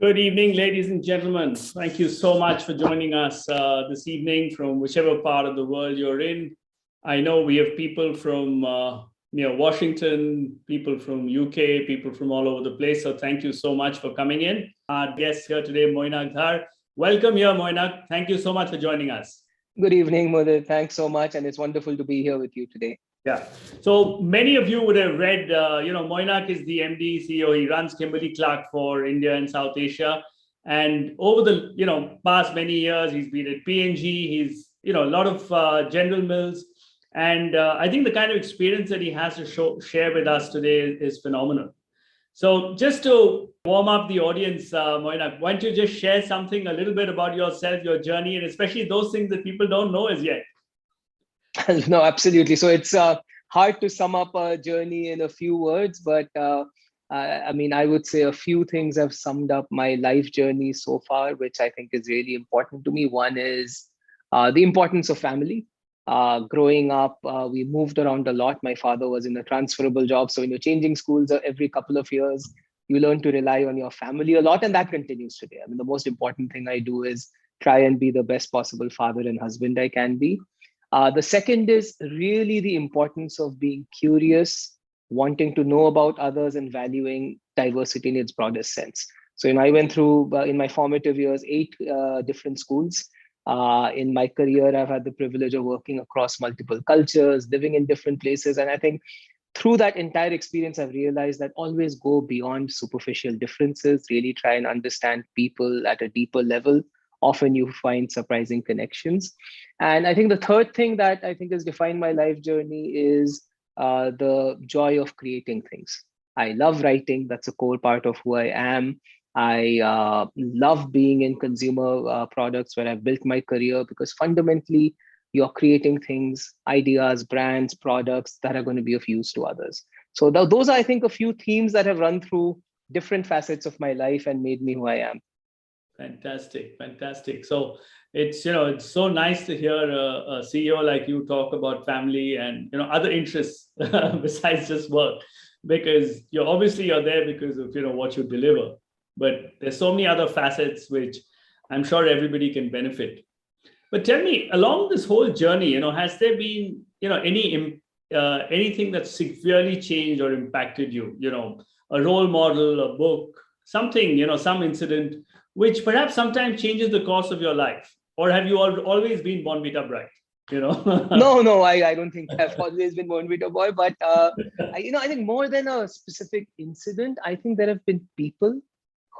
Good evening, ladies and gentlemen. Thank you so much for joining us this evening from whichever part of the world you're in. I know we have people from Washington, people from UK, people from all over the place. So thank you so much for coming in. Our guest here today, Mainak Dhar. Welcome here, Mainak. Thank you so much for joining us. Good evening, Mudit. Thanks so much. And it's wonderful to be here with you today. Yeah. So many of you would have read, Mainak is the MD, CEO. He runs Kimberly-Clark for India and South Asia. And over the, past many years, he's been at P&G. He's, a lot of General Mills. And I think the kind of experience that he has to share with us today is phenomenal. So just to warm up the audience, Mainak, why don't you just share something a little bit about yourself, your journey, and especially those things that people don't know as yet. No, absolutely. So it's hard to sum up a journey in a few words, but I would say a few things have summed up my life journey so far, which I think is really important to me. One is the importance of family. Growing up, we moved around a lot. My father was in a transferable job. So when you're changing schools every couple of years, you learn to rely on your family a lot. And that continues today. I mean, the most important thing I do is try and be the best possible father and husband I can be. The second is really the importance of being curious, wanting to know about others and valuing diversity in its broadest sense. So, I went through, in my formative years, 8 different schools. In my career, I've had the privilege of working across multiple cultures, living in different places. And I think through that entire experience, I've realized that always go beyond superficial differences, really try and understand people at a deeper level. Often you find surprising connections. And I think the third thing that I think has defined my life journey is the joy of creating things. I love writing. That's a core part of who I am. I love being in consumer products where I've built my career because fundamentally you're creating things, ideas, brands, products that are going to be of use to others. So those are, I think, a few themes that have run through different facets of my life and made me who I am. Fantastic. So it's so nice to hear a CEO like you talk about family and other interests besides just work, because you're there because of what you deliver. But there's so many other facets which I'm sure everybody can benefit. But tell me, along this whole journey, has there been anything that severely changed or impacted you? A role model, a book, something, some incident which perhaps sometimes changes the course of your life? Or have you always been born Vita bright? No, I don't think I've always been born Vita boy, but I think more than a specific incident, I think there have been people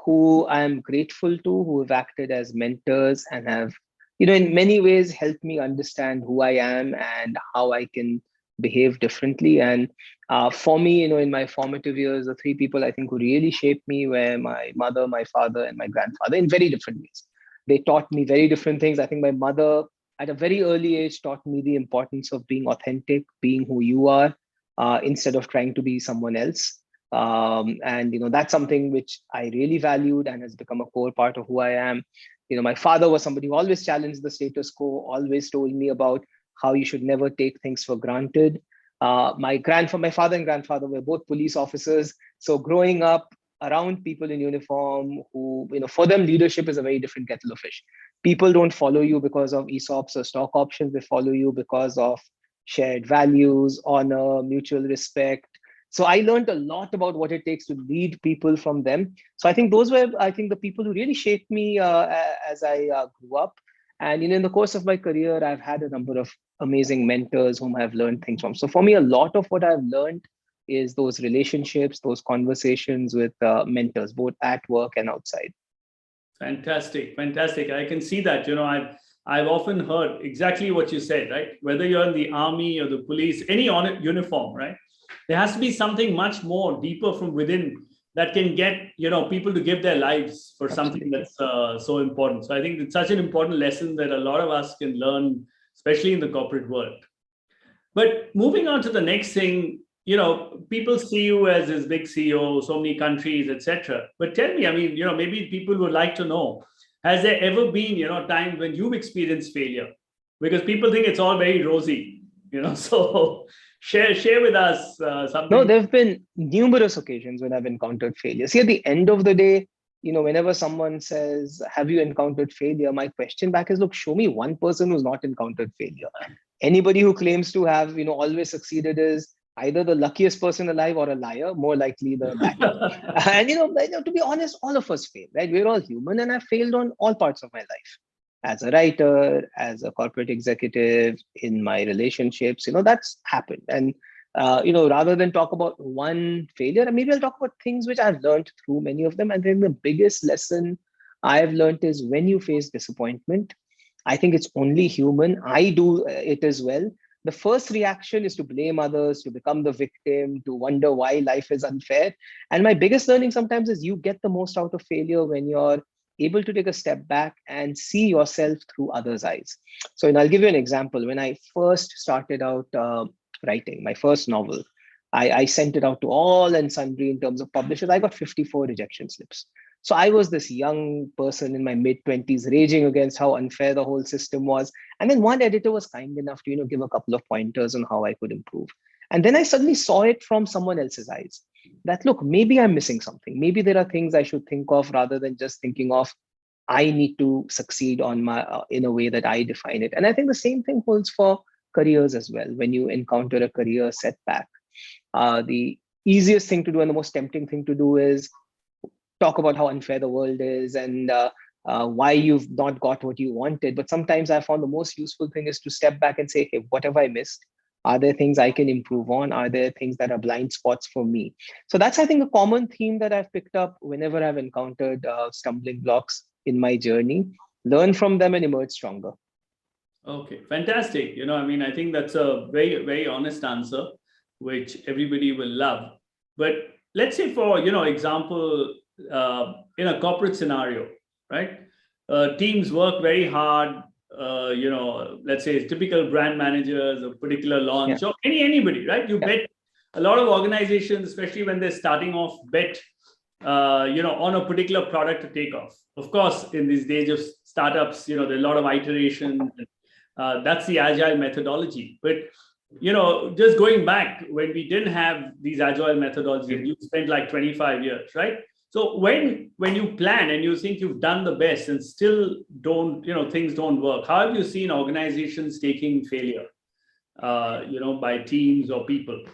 who I'm grateful to, who have acted as mentors and have, in many ways helped me understand who I am and how I can behave differently. And for me, in my formative years, the 3 people I think who really shaped me were my mother, my father, and my grandfather in very different ways. They taught me very different things. I think my mother at a very early age taught me the importance of being authentic, being who you are, instead of trying to be someone else. And that's something which I really valued and has become a core part of who I am. My father was somebody who always challenged the status quo, always told me about how you should never take things for granted. My father and grandfather were both police officers. So growing up around people in uniform who, for them, leadership is a very different kettle of fish. People don't follow you because of ESOPs or stock options. They follow you because of shared values, honor, mutual respect. So I learned a lot about what it takes to lead people from them. So I think those were, the people who really shaped me as I grew up. And in the course of my career, I've had a number of amazing mentors whom I've learned things from. So for me, a lot of what I've learned is those relationships, those conversations with mentors, both at work and outside. Fantastic. I can see that. I've often heard exactly what you said, right? Whether you're in the army or the police, any uniform, right? There has to be something much more deeper from within that can get people to give their lives for something that's so important. So I think it's such an important lesson that a lot of us can learn, especially in the corporate world. But moving on to the next thing, people see you as this big CEO, so many countries, etc. But tell me, maybe people would like to know, has there ever been times when you've experienced failure? Because people think it's all very rosy, so share with us something. No, there have been numerous occasions when I've encountered failure. See, at the end of the day, whenever someone says, have you encountered failure? My question back is, look, show me one person who's not encountered failure. Anybody who claims to have, always succeeded is either the luckiest person alive or a liar, more likely the latter. And, to be honest, all of us fail, right? We're all human, and I've failed on all parts of my life. As a writer, as a corporate executive, in my relationships, that's happened. And rather than talk about one failure, maybe I'll talk about things which I've learned through many of them. And then the biggest lesson I've learned is when you face disappointment, I think it's only human. I do it as well. The first reaction is to blame others, to become the victim, to wonder why life is unfair. And my biggest learning sometimes is you get the most out of failure when you're able to take a step back and see yourself through others' eyes. So, and I'll give you an example. When I first started out writing my first novel, I sent it out to all and sundry in terms of publishers. I got 54 rejection slips. So I was this young person in my mid-20s raging against how unfair the whole system was. And then one editor was kind enough to, give a couple of pointers on how I could improve. And then I suddenly saw it from someone else's eyes. That, look, maybe I'm missing something. Maybe there are things I should think of rather than just thinking of, I need to succeed on my in a way that I define it. And I think the same thing holds for careers as well. When you encounter a career setback, the easiest thing to do and the most tempting thing to do is talk about how unfair the world is and why you've not got what you wanted. But sometimes I found the most useful thing is to step back and say, hey, what have I missed? Are there things I can improve on? Are there things that are blind spots for me? So that's, I think, a common theme that I've picked up whenever I've encountered stumbling blocks in my journey. Learn from them and emerge stronger. Okay, fantastic. I think that's a very, very honest answer, which everybody will love. But let's say for, example, in a corporate scenario, right? Teams work very hard. Let's say typical brand managers, a particular launch, or anybody, right? You bet a lot of organizations, especially when they're starting off, bet on a particular product to take off. Of course, in these days of startups, there are a lot of iterations. That's the agile methodology. But just going back when we didn't have these agile methodologies, you spent like 25 years, right? So when you plan and you think you've done the best and still don't, things don't work, how have you seen organizations taking failure, by teams or people?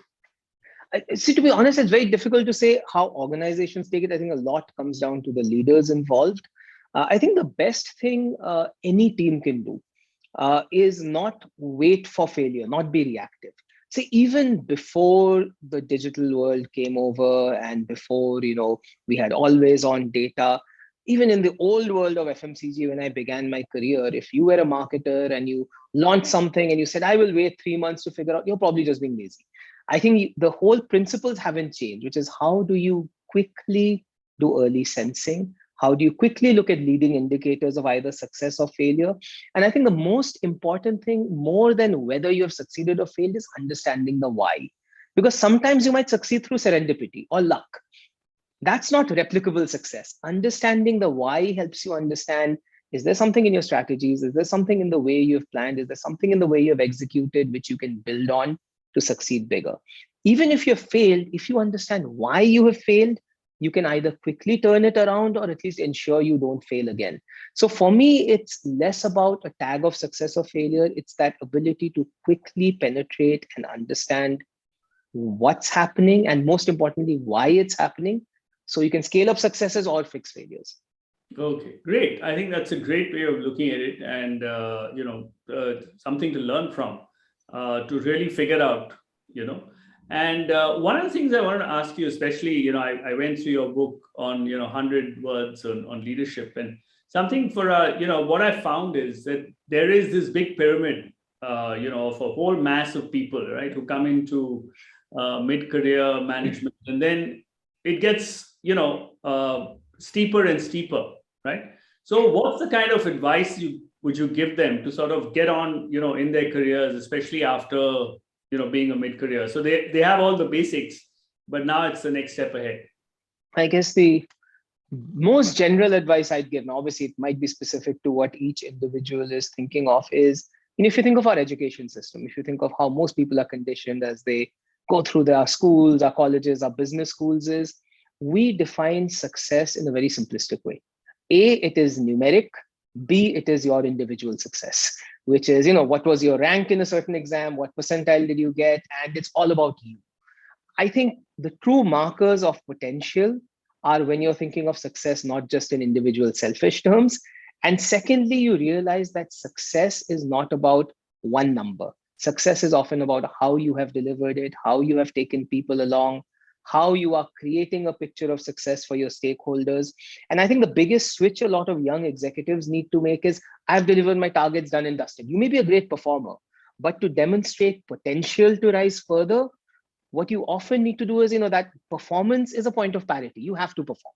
See, to be honest, it's very difficult to say how organizations take it. I think a lot comes down to the leaders involved. I think the best thing any team can do is not wait for failure, not be reactive. See, even before the digital world came over and before, we had always on data, even in the old world of FMCG, when I began my career, if you were a marketer and you launched something and you said, I will wait 3 months to figure out, you're probably just being lazy. I think the whole principles haven't changed, which is how do you quickly do early sensing? How do you quickly look at leading indicators of either success or failure? And I think the most important thing, more than whether you have succeeded or failed, is understanding the why. Because sometimes you might succeed through serendipity or luck. That's not replicable success. Understanding the why helps you understand, is there something in your strategies? Is there something in the way you've planned? Is there something in the way you've executed which you can build on to succeed bigger? Even if you've failed, if you understand why you have failed, you can either quickly turn it around or at least ensure you don't fail again. So for me, it's less about a tag of success or failure. It's that ability to quickly penetrate and understand what's happening and, most importantly, why it's happening, so you can scale up successes or fix failures. Okay, great. I think that's a great way of looking at it, and something to learn from, to really figure out, And one of the things I wanted to ask you, especially, I went through your book on, 100 words on leadership, and something for, what I found is that there is this big pyramid, of a whole mass of people, right, who come into mid-career management, and then it gets, steeper and steeper, right? So what's the kind of advice would you give them to sort of get on, in their careers, especially after, being a mid-career? So they have all the basics, but now it's the next step ahead. I guess the most general advice I'd give, now obviously it might be specific to what each individual is thinking of, is, if you think of our education system, if you think of how most people are conditioned as they go through their schools, our colleges, our business schools, is we define success in a very simplistic way. A, it is numeric. B, it is your individual success, which is, what was your rank in a certain exam? What percentile did you get? And it's all about you. I think the true markers of potential are when you're thinking of success, not just in individual selfish terms. And secondly, you realize that success is not about one number. Success is often about how you have delivered it, how you have taken people along, how you are creating a picture of success for your stakeholders. And I think the biggest switch a lot of young executives need to make is, I've delivered my targets, done and dusted. You may be a great performer, but to demonstrate potential to rise further, what you often need to do is, that performance is a point of parity. You have to perform.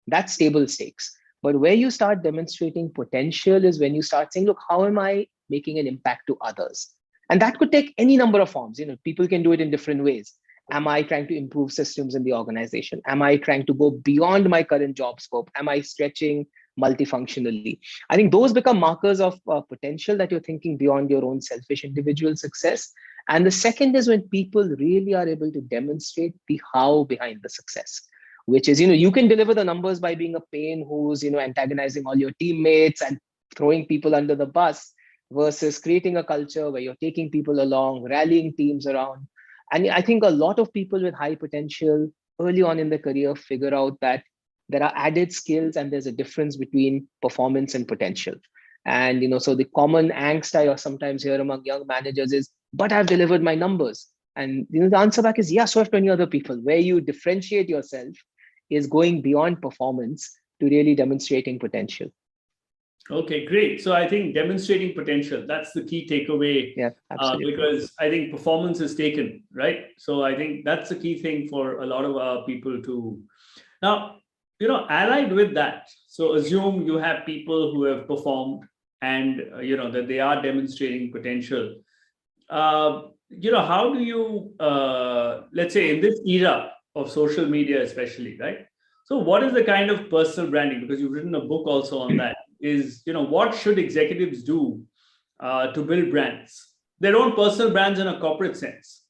That's stable stakes. But where you start demonstrating potential is when you start saying, look, how am I making an impact to others? And that could take any number of forms. People can do it in different ways. Am I trying to improve systems in the organization? Am I trying to go beyond my current job scope? Am I stretching multifunctionally? I think those become markers of potential, that you're thinking beyond your own selfish individual success. And the second is when people really are able to demonstrate the how behind the success, which is, you can deliver the numbers by being a pain who's, antagonizing all your teammates and throwing people under the bus, versus creating a culture where you're taking people along, rallying teams around. And I think a lot of people with high potential early on in their career figure out that there are added skills and there's a difference between performance and potential. And, so the common angst I sometimes hear among young managers is, but I've delivered my numbers. And, the answer back is, yeah, so have 20 other people. Where you differentiate yourself is going beyond performance to really demonstrating potential. Okay, great. So I think demonstrating potential, that's the key takeaway. Yeah, absolutely. Because I think performance is taken, right? So I think that's the key thing for a lot of our people to. Now, allied with that, so assume you have people who have performed and, that they are demonstrating potential. How do you, let's say in this era of social media especially, right? So what is the kind of personal branding? Because you've written a book also on that. Is, what should executives do to build brands, their own personal brands in a corporate sense,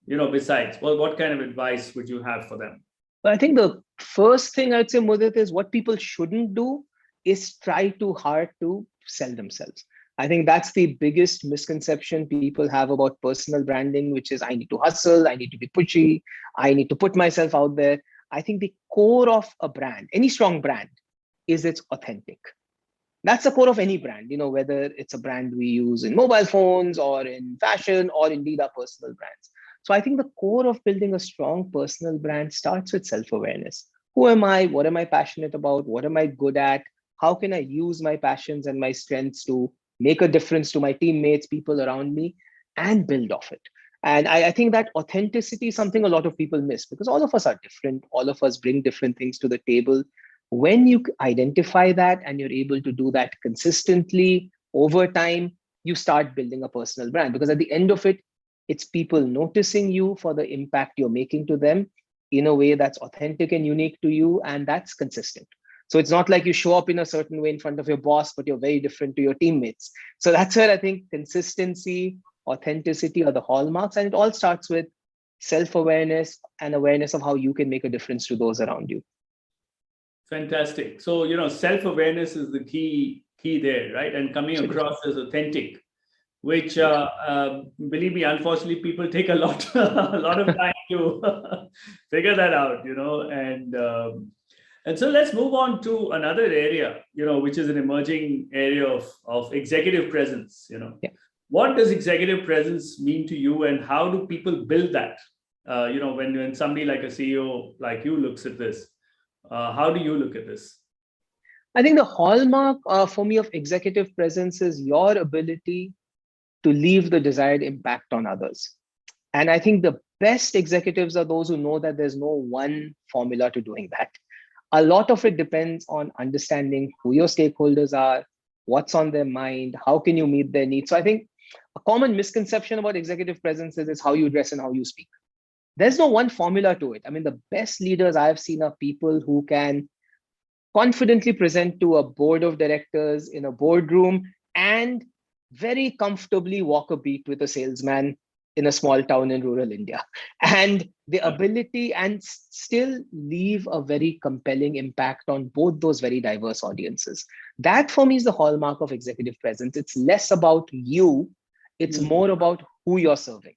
besides, well, what kind of advice would you have for them? But I think the first thing I'd say, Mudit, is what people shouldn't do is try too hard to sell themselves. I think that's the biggest misconception people have about personal branding, which is, I need to hustle, I need to be pushy, I need to put myself out there. I think the core of a brand, any strong brand, is it's authentic. That's the core of any brand, whether it's a brand we use in mobile phones or in fashion or indeed our personal brands. So I think the core of building a strong personal brand starts with self-awareness. Who am I? What am I passionate about? What am I good at? How can I use my passions and my strengths to make a difference to my teammates, people around me, and build off it? And I think that authenticity is something a lot of people miss, because all of us are different. All of us bring different things to the table. When you identify that and you're able to do that consistently over time, you start building a personal brand, because at the end of it, it's people noticing you for the impact you're making to them in a way that's authentic and unique to you, and that's consistent. So it's not like you show up in a certain way in front of your boss, but you're very different to your teammates. So that's where I think consistency, authenticity are the hallmarks, and it all starts with self-awareness and awareness of how you can make a difference to those around you. Fantastic. So, self-awareness is the key there, right? And coming across as authentic, which, believe me, unfortunately, people take a lot of time to figure that out, and so let's move on to another area, which is an emerging area of executive presence. Yeah. What does executive presence mean to you, and how do people build that? When somebody like a CEO like you looks at this, how do you look at this? I think the hallmark for me of executive presence is your ability to leave the desired impact on others. And I think the best executives are those who know that there's no one formula to doing that. A lot of it depends on understanding who your stakeholders are, what's on their mind, how can you meet their needs. So I think a common misconception about executive presence is how you dress and how you speak. There's no one formula to it. I mean, the best leaders I've seen are people who can confidently present to a board of directors in a boardroom and very comfortably walk a beat with a salesman in a small town in rural India, and the ability and still leave a very compelling impact on both those very diverse audiences. That for me is the hallmark of executive presence. It's less about you, it's more about who you're serving,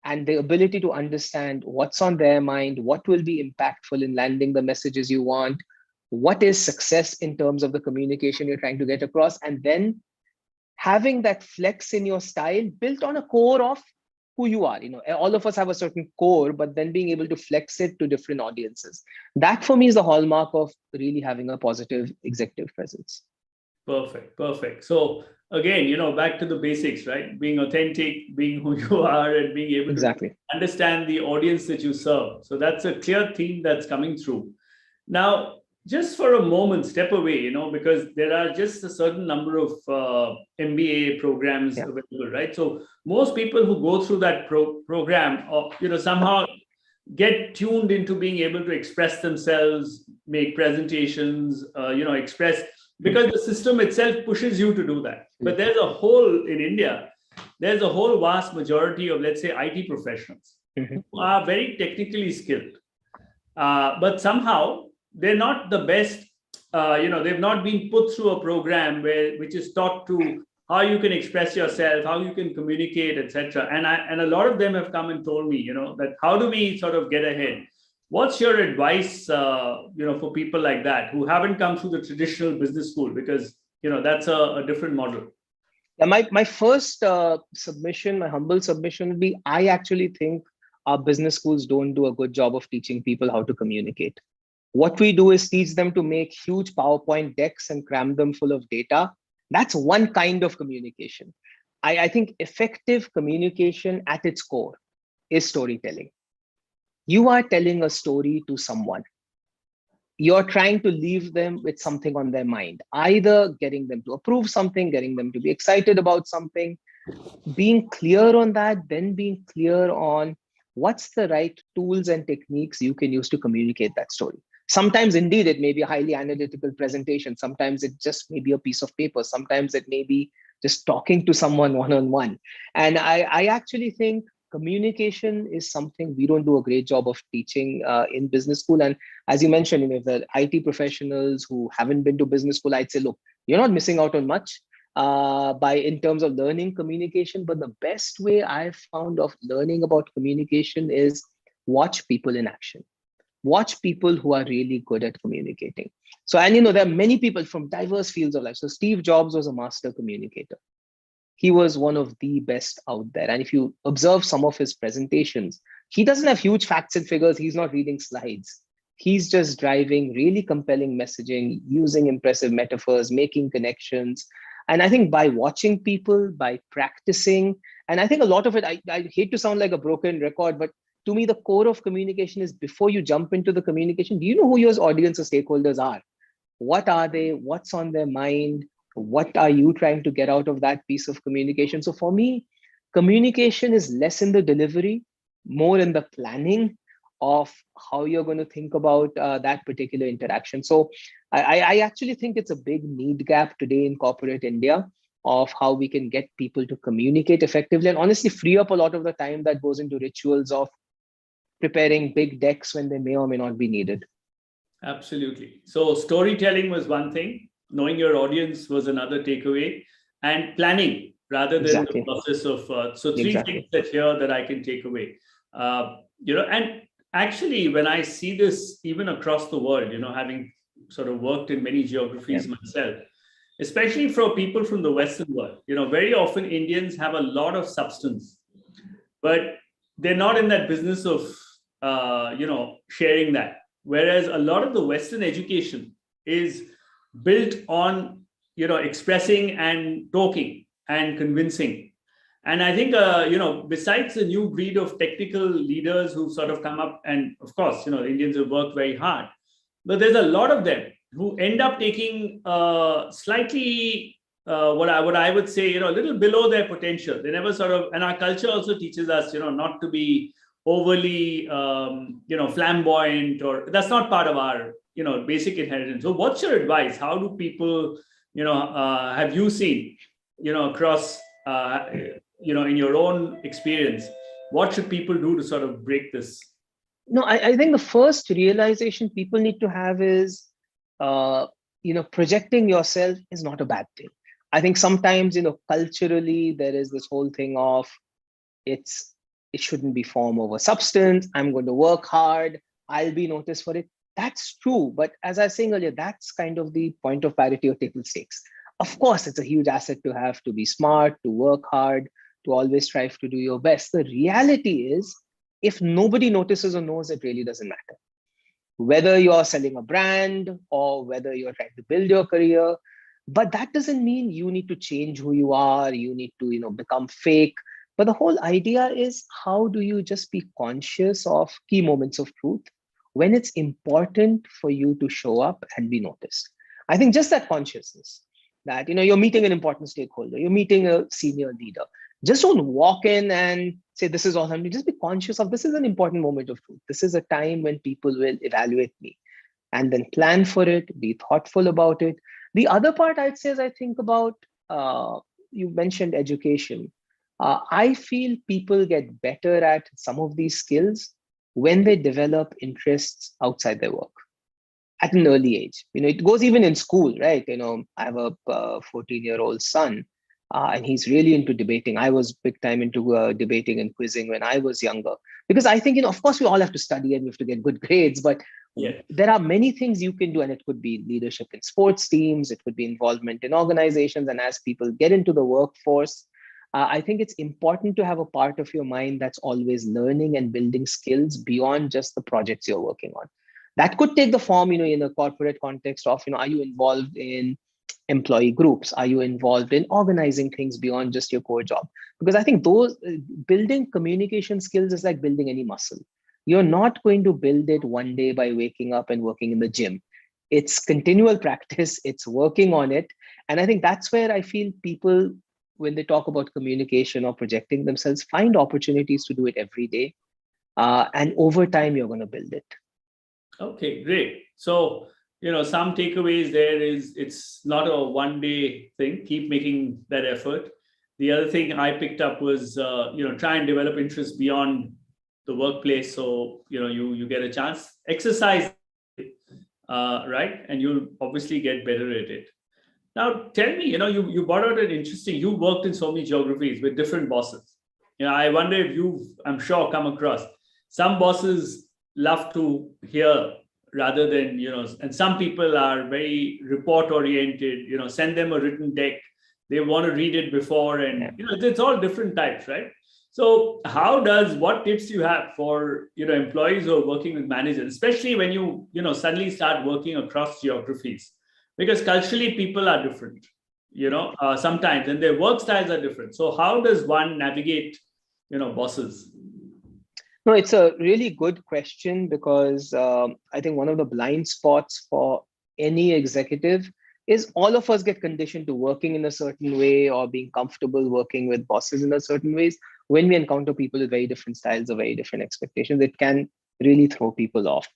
and the ability to understand what's on their mind, what will be impactful in landing the messages you want, what is success in terms of the communication you're trying to get across, and then having that flex in your style built on a core of who you are. All of us have a certain core, but then being able to flex it to different audiences. That for me is the hallmark of really having a positive executive presence. Perfect. So again, back to the basics, right? Being authentic, being who you are, and being able Exactly. to understand the audience that you serve. So that's a clear theme that's coming through. Now, just for a moment, step away, because there are just a certain number of MBA programs available, right? So most people who go through that program, somehow get tuned into being able to express themselves, make presentations, express, because the system itself pushes you to do that. But there's a whole, in India, there's a whole vast majority of, let's say, IT professionals who are very technically skilled. But somehow they're not the best, they've not been put through a program which is taught to how you can express yourself, how you can communicate, etc. And a lot of them have come and told me, that how do we sort of get ahead? What's your advice, for people like that who haven't come through the traditional business school? Because, that's a different model. Yeah, my first submission, my humble submission would be, I actually think our business schools don't do a good job of teaching people how to communicate. What we do is teach them to make huge PowerPoint decks and cram them full of data. That's one kind of communication. I think effective communication at its core is storytelling. You are telling a story to someone. You're trying to leave them with something on their mind, either getting them to approve something, getting them to be excited about something, being clear on that, then being clear on what's the right tools and techniques you can use to communicate that story. Sometimes indeed it may be a highly analytical presentation. Sometimes it just may be a piece of paper. Sometimes it may be just talking to someone one-on-one. And I actually think communication is something we don't do a great job of teaching in business school. And as you mentioned, if the IT professionals who haven't been to business school, I'd say, look, you're not missing out on much in terms of learning communication. But the best way I've found of learning about communication is watch people in action. Watch people who are really good at communicating. So, and there are many people from diverse fields of life. So Steve Jobs was a master communicator. He was one of the best out there. And if you observe some of his presentations, he doesn't have huge facts and figures. He's not reading slides. He's just driving really compelling messaging, using impressive metaphors, making connections. And I think by watching people, by practicing, and I think a lot of it, I hate to sound like a broken record, but to me, the core of communication is before you jump into the communication, do you know who your audience or stakeholders are? What are they? What's on their mind? What are you trying to get out of that piece of communication? So for me, communication is less in the delivery, more in the planning of how you're going to think about that particular interaction. So I actually think it's a big need gap today in corporate India of how we can get people to communicate effectively and honestly free up a lot of the time that goes into rituals of preparing big decks when they may or may not be needed. Absolutely. So storytelling was one thing, knowing your audience was another takeaway, and planning rather than the process of, so three things that here that I can take away. And actually when I see this even across the world, having sort of worked in many geographies myself, especially for people from the Western world, very often Indians have a lot of substance, but they're not in that business of, sharing that. Whereas a lot of the Western education is built on, expressing and talking and convincing. And I think, besides the new breed of technical leaders who've sort of come up, and of course, Indians have worked very hard, but there's a lot of them who end up taking slightly, what I would say, a little below their potential. They never sort of, and our culture also teaches us, not to be overly, flamboyant, or that's not part of our, basic inheritance. So what's your advice? How do people, have you seen, across, in your own experience, what should people do to sort of break this? No, I think the first realization people need to have is, projecting yourself is not a bad thing. I think sometimes, culturally, there is this whole thing of it's it shouldn't be form over substance. I'm going to work hard. I'll be noticed for it. That's true. But as I was saying earlier, that's kind of the point of parity or table stakes. Of course, it's a huge asset to have, to be smart, to work hard, to always strive to do your best. The reality is, if nobody notices or knows, it really doesn't matter. Whether you're selling a brand or whether you're trying to build your career, but that doesn't mean you need to change who you are. You need to, become fake. But the whole idea is, how do you just be conscious of key moments of truth when it's important for you to show up and be noticed? I think just that consciousness that, you're meeting an important stakeholder, you're meeting a senior leader. Just don't walk in and say, this is all I'm doing. Just be conscious of, this is an important moment of truth. This is a time when people will evaluate me, and then plan for it, be thoughtful about it. The other part I'd say is, I think about, you mentioned education. I feel people get better at some of these skills when they develop interests outside their work at an early age. It goes even in school, right? I have a 14-year-old son, and he's really into debating. I was big time into debating and quizzing when I was younger, because I think, of course, we all have to study and we have to get good grades, but there are many things you can do, and it could be leadership in sports teams, it could be involvement in organizations. And as people get into the workforce, I think it's important to have a part of your mind that's always learning and building skills beyond just the projects you're working on. That could take the form, in a corporate context of, are you involved in employee groups? Are you involved in organizing things beyond just your core job? Because I think those building communication skills is like building any muscle. You're not going to build it one day by waking up and working in the gym. It's continual practice. It's working on it. And I think that's where I feel people, when they talk about communication or projecting themselves, find opportunities to do it every day. And over time, you're going to build it. Okay, great. So, some takeaways there is, it's not a one-day thing. Keep making that effort. The other thing I picked up was, try and develop interest beyond the workplace. So, you get a chance. Exercise, right? And you'll obviously get better at it. Now, tell me, you brought out you worked in so many geographies with different bosses. I wonder if I'm sure, come across some bosses love to hear rather than, and some people are very report oriented, send them a written deck. They want to read it before, and, it's all different types, right? So what tips you have for, employees who are working with managers, especially when you suddenly start working across geographies? Because culturally people are different, sometimes, and their work styles are different. So how does one navigate, bosses? No, it's a really good question, because I think one of the blind spots for any executive is all of us get conditioned to working in a certain way or being comfortable working with bosses in a certain ways. When we encounter people with very different styles or very different expectations, it can really throw people off.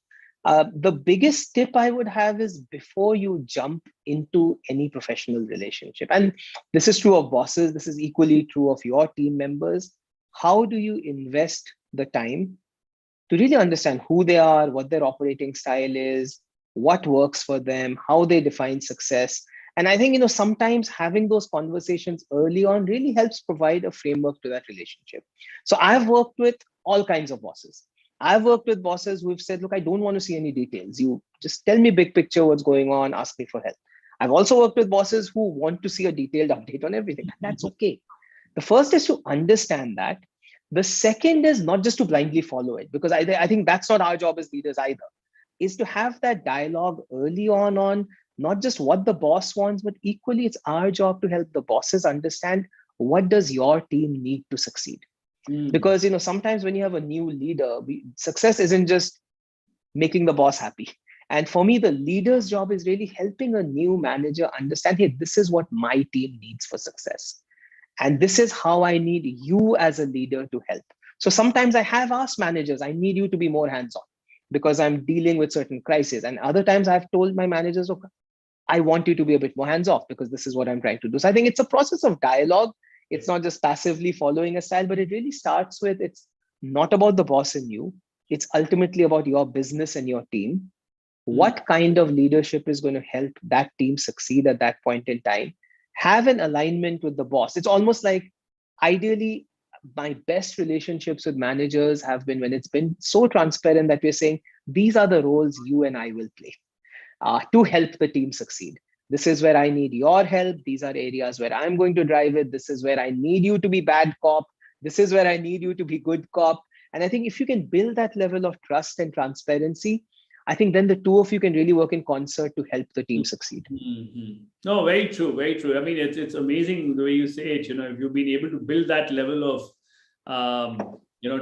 The biggest tip I would have is, before you jump into any professional relationship, and this is true of bosses, this is equally true of your team members, how do you invest the time to really understand who they are, what their operating style is, what works for them, how they define success? And I think, sometimes having those conversations early on really helps provide a framework to that relationship. So I've worked with all kinds of bosses. I've worked with bosses who've said, look, I don't want to see any details. You just tell me big picture, what's going on, ask me for help. I've also worked with bosses who want to see a detailed update on everything. That's okay. The first is to understand that. The second is not just to blindly follow it, because I think that's not our job as leaders either, is to have that dialogue early on not just what the boss wants, but equally it's our job to help the bosses understand, what does your team need to succeed? Because, sometimes when you have a new leader, success isn't just making the boss happy. And for me, the leader's job is really helping a new manager understand, hey, this is what my team needs for success. And this is how I need you as a leader to help. So sometimes I have asked managers, I need you to be more hands-on because I'm dealing with certain crises. And other times I've told my managers, okay, I want you to be a bit more hands-off because this is what I'm trying to do. So I think it's a process of dialogue. It's not just passively following a style, but it really starts with, it's not about the boss in you. It's ultimately about your business and your team. What kind of leadership is going to help that team succeed at that point in time? Have an alignment with the boss. It's almost like, ideally, my best relationships with managers have been when it's been so transparent that we're saying, these are the roles you and I will play to help the team succeed. This is where I need your help. These are areas where I'm going to drive it. This is where I need you to be bad cop. This is where I need you to be good cop. And I think if you can build that level of trust and transparency, I think then the two of you can really work in concert to help the team succeed. No, very true, very true. I mean, it's amazing the way you say it. If you've been able to build that level of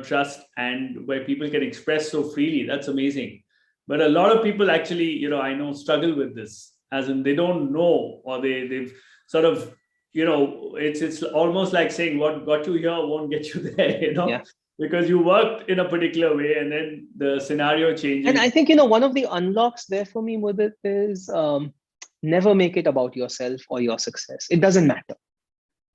trust, and where people can express so freely, that's amazing. But a lot of people actually, I know, struggle with this, as in they don't know, or they've sort of, it's almost like saying what got you here won't get you there, Yeah. because you worked in a particular way and then the scenario changes. And I think, one of the unlocks there for me, Mudit, is never make it about yourself or your success. It doesn't matter.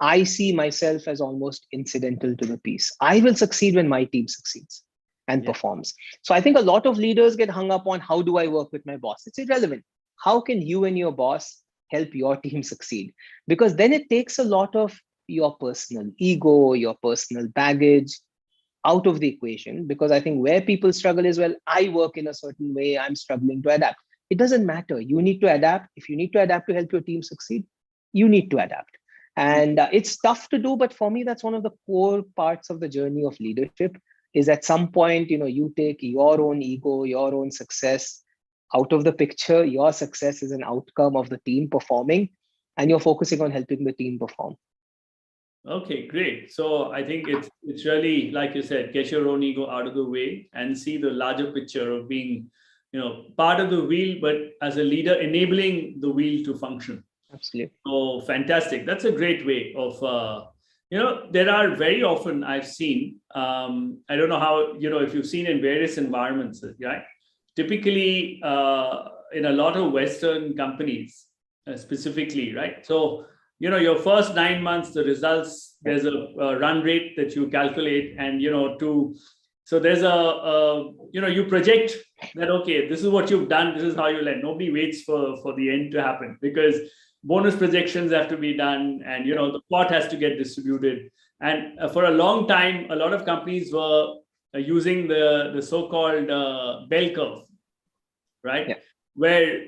I see myself as almost incidental to the piece. I will succeed when my team succeeds and performs. So I think a lot of leaders get hung up on, how do I work with my boss? It's irrelevant. How can you and your boss help your team succeed? Because then it takes a lot of your personal ego, your personal baggage out of the equation. Because I think where people struggle is, well, I work in a certain way, I'm struggling to adapt. It doesn't matter. You need to adapt. If you need to adapt to help your team succeed, you need to adapt. And it's tough to do, but for me, that's one of the core parts of the journey of leadership, is at some point, you take your own ego, your own success out of the picture. Your success is an outcome of the team performing, and you're focusing on helping the team perform. Okay, great. So I think it's really, like you said, get your own ego out of the way and see the larger picture of being, part of the wheel, but as a leader, enabling the wheel to function. Absolutely. Oh, fantastic. That's a great way of, there are very often I've seen, I don't know how, if you've seen in various environments, right? Typically, in a lot of Western companies, specifically, right? So, your first 9 months, the results, there's a run rate that you calculate, and, so there's you project that, okay, this is what you've done, this is how you'll end. Nobody waits for the end to happen, because bonus projections have to be done, and the pot has to get distributed. And for a long time, a lot of companies were using the so-called bell curve, right? Yeah. Where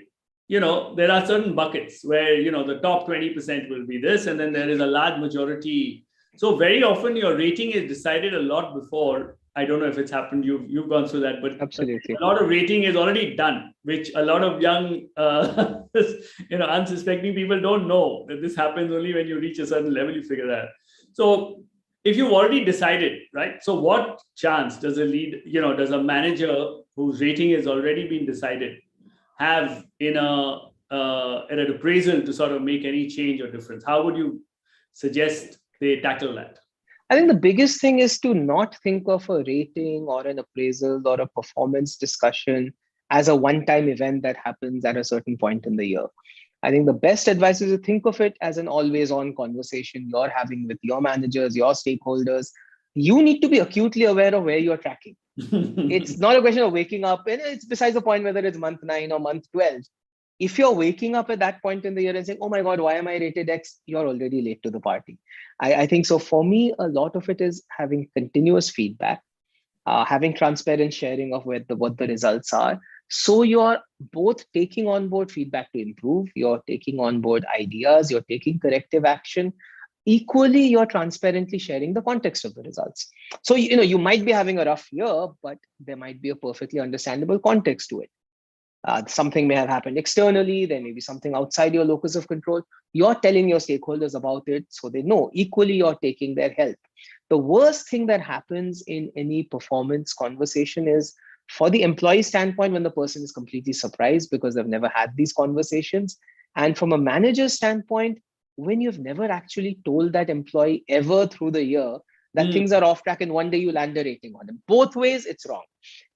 there are certain buckets where the top 20% will be this, and then there is a large majority. So very often your rating is decided a lot before. I don't know if it's happened, you've gone through that, but absolutely, a lot of rating is already done, which a lot of young unsuspecting people don't know, that this happens only when you reach a certain level, you figure that. So if you've already decided, right, so what chance does does a manager whose rating has already been decided have in an appraisal to sort of make any change or difference? How would you suggest they tackle that? I think the biggest thing is to not think of a rating or an appraisal or a performance discussion as a one-time event that happens at a certain point in the year. I think the best advice is to think of it as an always-on conversation you're having with your managers, your stakeholders. You need to be acutely aware of where you're tracking. It's not a question of waking up, and it's besides the point whether it's month 9 or month 12. If you're waking up at that point in the year and saying, oh my God, why am I rated X? You're already late to the party. I think so. For me, a lot of it is having continuous feedback, having transparent sharing of what the results are. So you're both taking on board feedback to improve, you're taking on board ideas, you're taking corrective action. Equally, you're transparently sharing the context of the results. So, you might be having a rough year, but there might be a perfectly understandable context to it. Something may have happened externally, there may be something outside your locus of control. You're telling your stakeholders about it so they know. Equally, you're taking their help. The worst thing that happens in any performance conversation is, for the employee standpoint, when the person is completely surprised because they've never had these conversations. And from a manager's standpoint, when you've never actually told that employee ever through the year that things are off track, and one day you land a rating on them. Both ways, it's wrong.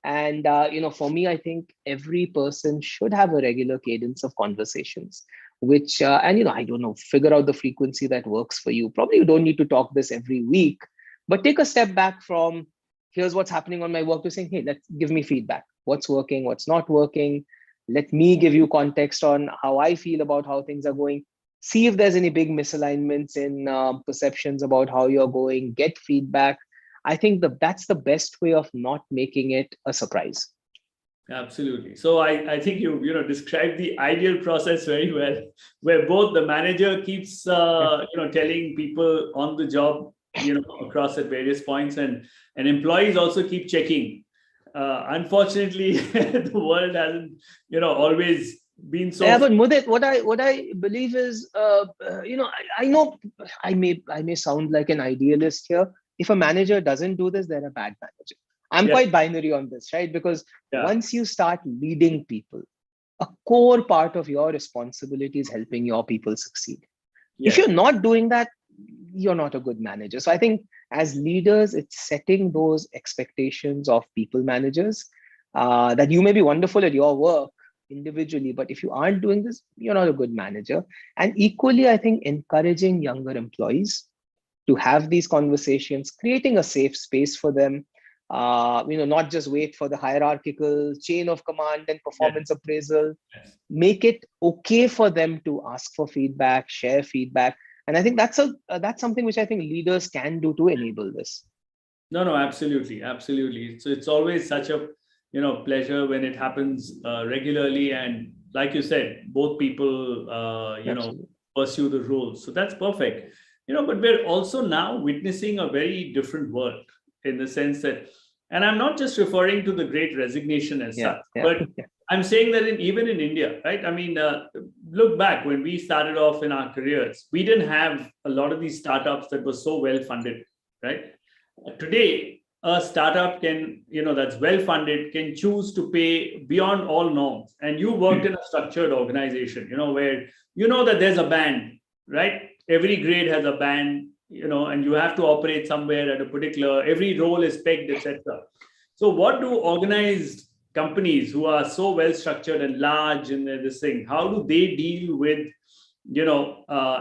And, for me, I think every person should have a regular cadence of conversations which, and I don't know, figure out the frequency that works for you. Probably you don't need to talk this every week, but take a step back from here's what's happening on my work to saying, hey, let's give me feedback. What's working, what's not working. Let me give you context on how I feel about how things are going. See if there's any big misalignments in perceptions about how you're going, get feedback. I think that's the best way of not making it a surprise. Absolutely. So I think you described the ideal process very well, where both the manager keeps telling people on the job across at various points, and employees also keep checking. Unfortunately, the world hasn't always been so. Yeah, but Mudit, what I believe is, I know I may sound like an idealist here. If a manager doesn't do this, they're a bad manager. I'm quite binary on this, right? Because once you start leading people, a core part of your responsibility is helping your people succeed. If you're not doing that, you're not a good manager. So I think as leaders, it's setting those expectations of people managers, that you may be wonderful at your work individually, but if you aren't doing this, you're not a good manager. And equally, I think encouraging younger employees to have these conversations, creating a safe space for them, not just wait for the hierarchical chain of command and performance appraisal. Make it okay for them to ask for feedback, share feedback. And I think that's something which I think leaders can do to enable this. No, absolutely. So it's always such a pleasure when it happens regularly, and like you said, both people pursue the roles. So that's perfect. But we're also now witnessing a very different world, in the sense that, and I'm not just referring to the great resignation as such, but I'm saying that even in India, right? I mean, look back when we started off in our careers, we didn't have a lot of these startups that were so well funded, right? Today, a startup that's well funded can choose to pay beyond all norms. And you worked in a structured organization, where that there's a band, right? Every grade has a band, and you have to operate somewhere at a particular, every role is pegged, etc. So what do organized companies who are so well structured and large in this thing, how do they deal with,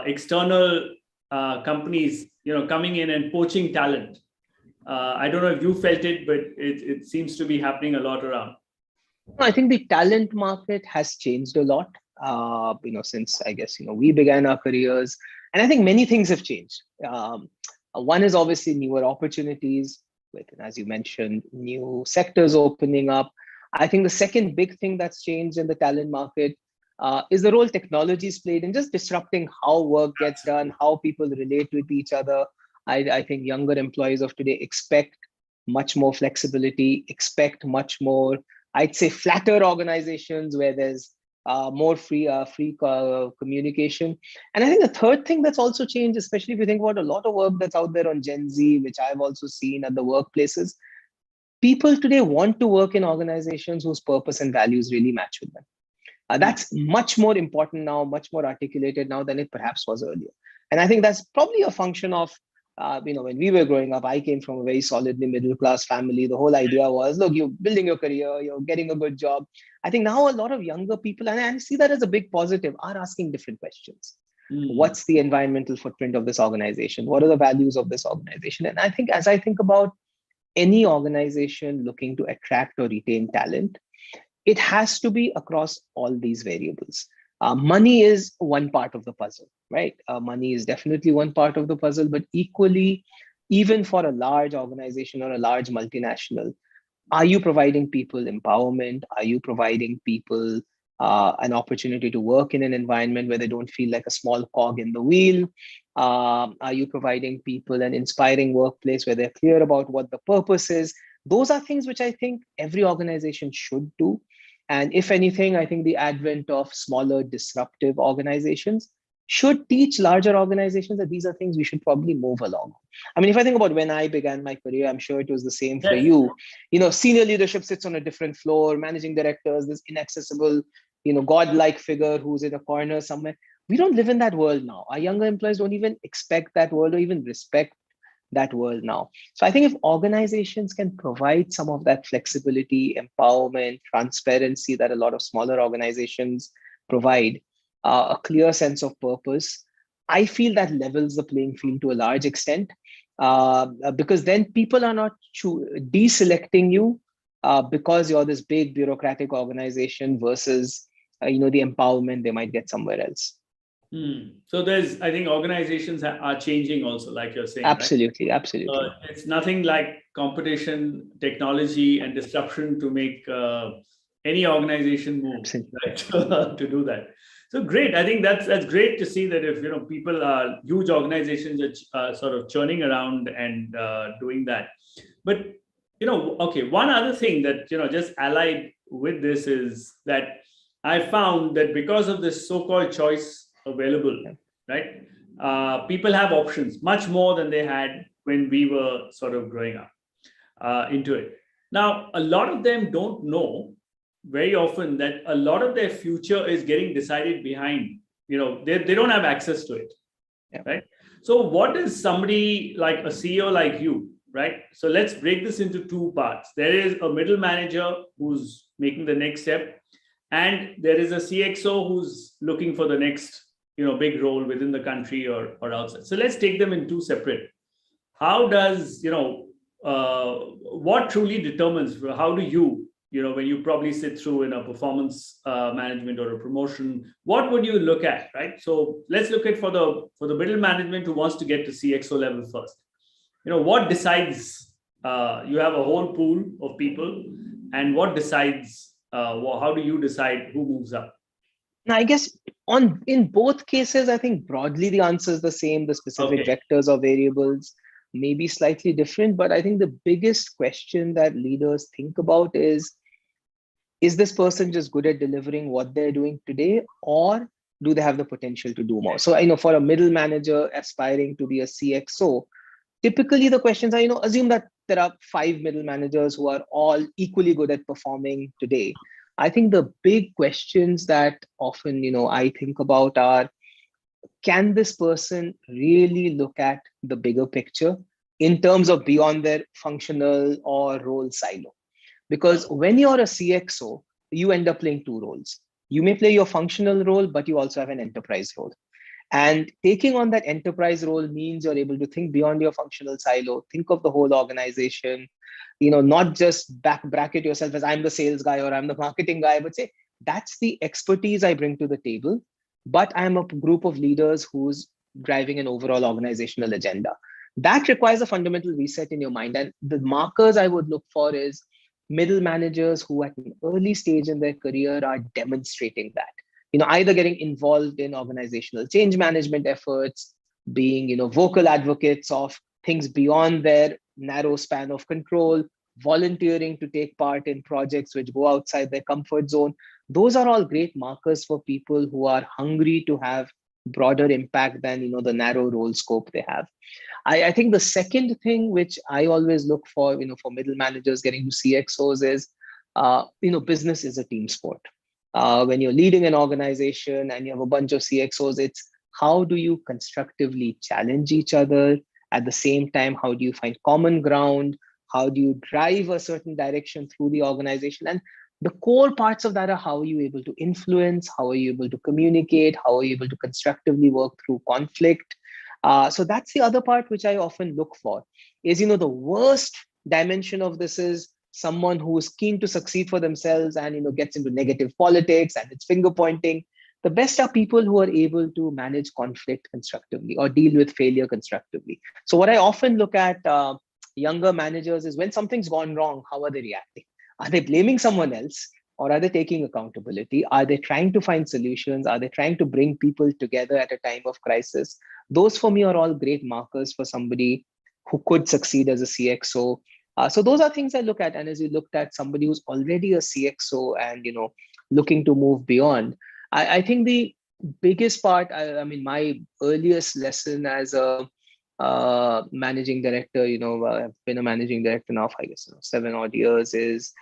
external companies, coming in and poaching talent? I don't know if you felt it, but it seems to be happening a lot around. I think the talent market has changed a lot, since I guess, we began our careers. And I think many things have changed. One is obviously newer opportunities with, as you mentioned, new sectors opening up. I think the second big thing that's changed in the talent market is the role technology's played in just disrupting how work gets done, how people relate with each other. I think younger employees of today expect much more flexibility, expect much more, I'd say, flatter organizations where there's more free communication. And I think the third thing that's also changed, especially if you think about a lot of work that's out there on Gen Z, which I've also seen at the workplaces, people today want to work in organizations whose purpose and values really match with them. That's much more important now, much more articulated now than it perhaps was earlier. And I think that's probably a function of, when we were growing up, I came from a very solidly middle-class family. The whole idea was, look, you're building your career, you're getting a good job. I think now a lot of younger people, and I see that as a big positive, are asking different questions. What's the environmental footprint of this organization? What are the values of this organization? And I think as I think about any organization looking to attract or retain talent, it has to be across all these variables. Money is one part of the puzzle, right? Money is definitely one part of the puzzle, but equally, even for a large organization or a large multinational, are you providing people empowerment? Are you providing people an opportunity to work in an environment where they don't feel like a small cog in the wheel? Are you providing people an inspiring workplace where they're clear about what the purpose is? Those are things which I think every organization should do. And if anything, I think the advent of smaller disruptive organizations should teach larger organizations that these are things we should probably move along. I mean, if I think about when I began my career, I'm sure it was the same for you. Senior leadership sits on a different floor, managing directors, this inaccessible, godlike figure who's in a corner somewhere. We don't live in that world now. Our younger employees don't even expect that world or even respect that world now. So I think if organizations can provide some of that flexibility, empowerment, transparency that a lot of smaller organizations provide, a clear sense of purpose, I feel that levels the playing field to a large extent, because then people are not deselecting you because you're this big bureaucratic organization versus the empowerment they might get somewhere else. So I think organizations are changing also, like you're saying, right? Absolutely. It's nothing like competition, technology, and disruption to make any organization move, right? To do that. So great. I think that's great to see that if people are huge organizations are sort of churning around and doing that. But okay, one other thing that just allied with this is that I found that because of this so-called choice available, right? People have options much more than they had when we were sort of growing up into it. Now, a lot of them don't know very often that a lot of their future is getting decided behind, they don't have access to it, right? So what is somebody like a CEO like you, right? So let's break this into two parts. There is a middle manager who's making the next step, and there is a CXO who's looking for the next big role within the country or outside. So let's take them in two separate. How does what truly determines, how do you when you probably sit through in a performance management or a promotion, what would you look at, right? So let's look at for the middle management who wants to get to CXO level first. What decides, you have a whole pool of people, and what decides, how do you decide who moves up? Now, I guess in both cases, I think broadly the answer is the same. The specific vectors or variables may be slightly different, but I think the biggest question that leaders think about is this person just good at delivering what they're doing today, or do they have the potential to do more? So, for a middle manager aspiring to be a CXO, typically the questions are, assume that there are 5 middle managers who are all equally good at performing today. I think the big questions that often, I think about are, can this person really look at the bigger picture in terms of beyond their functional or role silo? Because when you're a CXO, you end up playing two roles. You may play your functional role, but you also have an enterprise role. And taking on that enterprise role means you're able to think beyond your functional silo, think of the whole organization, not just bracket yourself as I'm the sales guy or I'm the marketing guy, but say, that's the expertise I bring to the table, but I'm a group of leaders who's driving an overall organizational agenda. That requires a fundamental reset in your mind. And the markers I would look for is middle managers who at an early stage in their career are demonstrating that. Either getting involved in organizational change management efforts, being, vocal advocates of things beyond their narrow span of control, volunteering to take part in projects which go outside their comfort zone. Those are all great markers for people who are hungry to have broader impact than, the narrow role scope they have. I think the second thing which I always look for, for middle managers getting to CXOs is, business is a team sport. When you're leading an organization and you have a bunch of CXOs, it's how do you constructively challenge each other? At the same time, how do you find common ground? How do you drive a certain direction through the organization? And the core parts of that are how are you able to influence? How are you able to communicate? How are you able to constructively work through conflict? So that's the other part which I often look for is, the worst dimension of this is someone who is keen to succeed for themselves and, gets into negative politics and it's finger pointing. The best are people who are able to manage conflict constructively or deal with failure constructively. So what I often look at younger managers is when something's gone wrong, how are they reacting? Are they blaming someone else? Or are they taking accountability? Are they trying to find solutions? Are they trying to bring people together at a time of crisis? Those for me are all great markers for somebody who could succeed as a CXO. So those are things I look at. And as you looked at somebody who's already a CXO and, looking to move beyond, I think the biggest part, I mean, my earliest lesson as a managing director, I've been a managing director now for, I guess, 7 odd years, is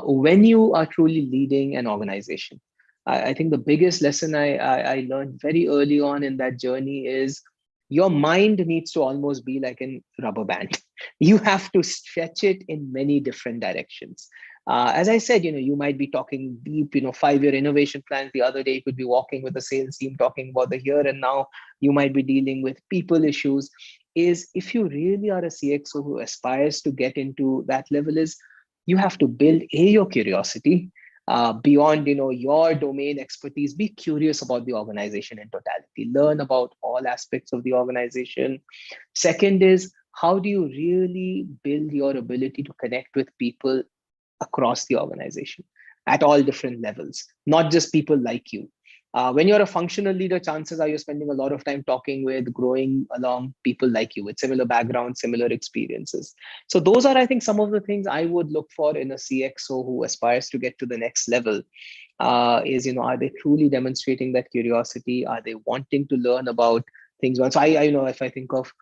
when you are truly leading an organization. I think the biggest lesson I learned very early on in that journey is your mind needs to almost be like a rubber band. You have to stretch it in many different directions. As I said, you might be talking deep, 5-year innovation plans. The other day, you could be walking with the sales team talking about the here and now. You might be dealing with people issues. Is if you really are a CXO who aspires to get into that level, is you have to build your curiosity beyond your domain expertise. Be curious about the organization in totality. Learn about all aspects of the organization. Second is, how do you really build your ability to connect with people across the organization at all different levels, not just people like you. When you're a functional leader, chances are you're spending a lot of time talking with, growing along people like you with similar backgrounds, similar experiences. So those are, I think, some of the things I would look for in a CXO who aspires to get to the next level. Is, are they truly demonstrating that curiosity? Are they wanting to learn about things? So if I think of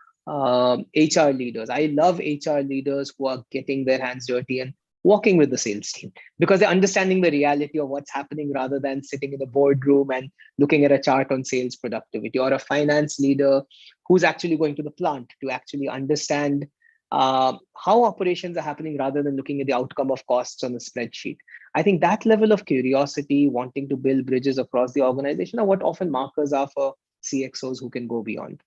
HR leaders, I love HR leaders who are getting their hands dirty and walking with the sales team, because they're understanding the reality of what's happening rather than sitting in the boardroom and looking at a chart on sales productivity, or a finance leader who's actually going to the plant to actually understand how operations are happening rather than looking at the outcome of costs on a spreadsheet. I think that level of curiosity, wanting to build bridges across the organization, are what often markers are for CXOs who can go beyond.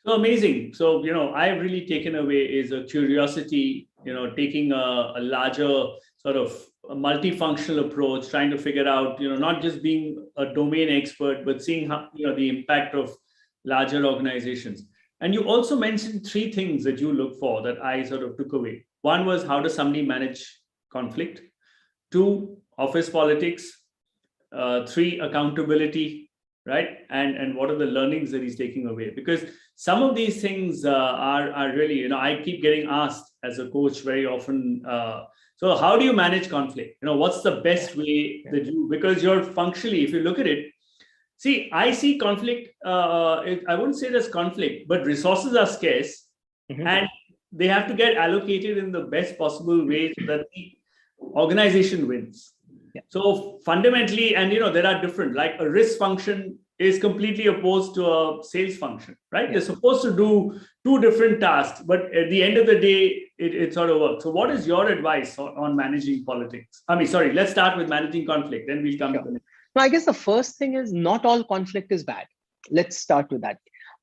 So amazing. So, I've really taken away is a curiosity, taking a larger sort of a multifunctional approach, trying to figure out, not just being a domain expert, but seeing how, the impact of larger organizations. And you also mentioned 3 things that you look for that I sort of took away. One was, how does somebody manage conflict? 2, office politics. 3, accountability, right? And what are the learnings that he's taking away? Because some of these things are really, I keep getting asked as a coach very often, so how do you manage conflict? What's the best way that you, because you're functionally, if you look at it, see, I see conflict, I wouldn't say there's conflict, but resources are scarce, and they have to get allocated in the best possible way so that the organization wins. So fundamentally, and there are different, like a risk function is completely opposed to a sales function, right? They're supposed to do 2 different tasks, but at the end of the day, it sort of works. So what is your advice on managing politics? Let's start with managing conflict, then we'll come to the next. No, I guess the first thing is, not all conflict is bad. Let's start with that.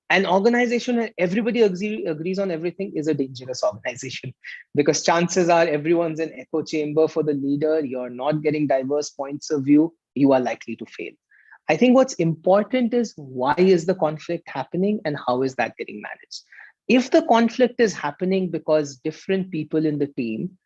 An organization where everybody agrees on everything is a dangerous organization, because chances are everyone's an echo chamber for the leader. You're not getting diverse points of view. You are likely to fail. I think what's important is, why is the conflict happening and how is that getting managed? If the conflict is happening because different people in the team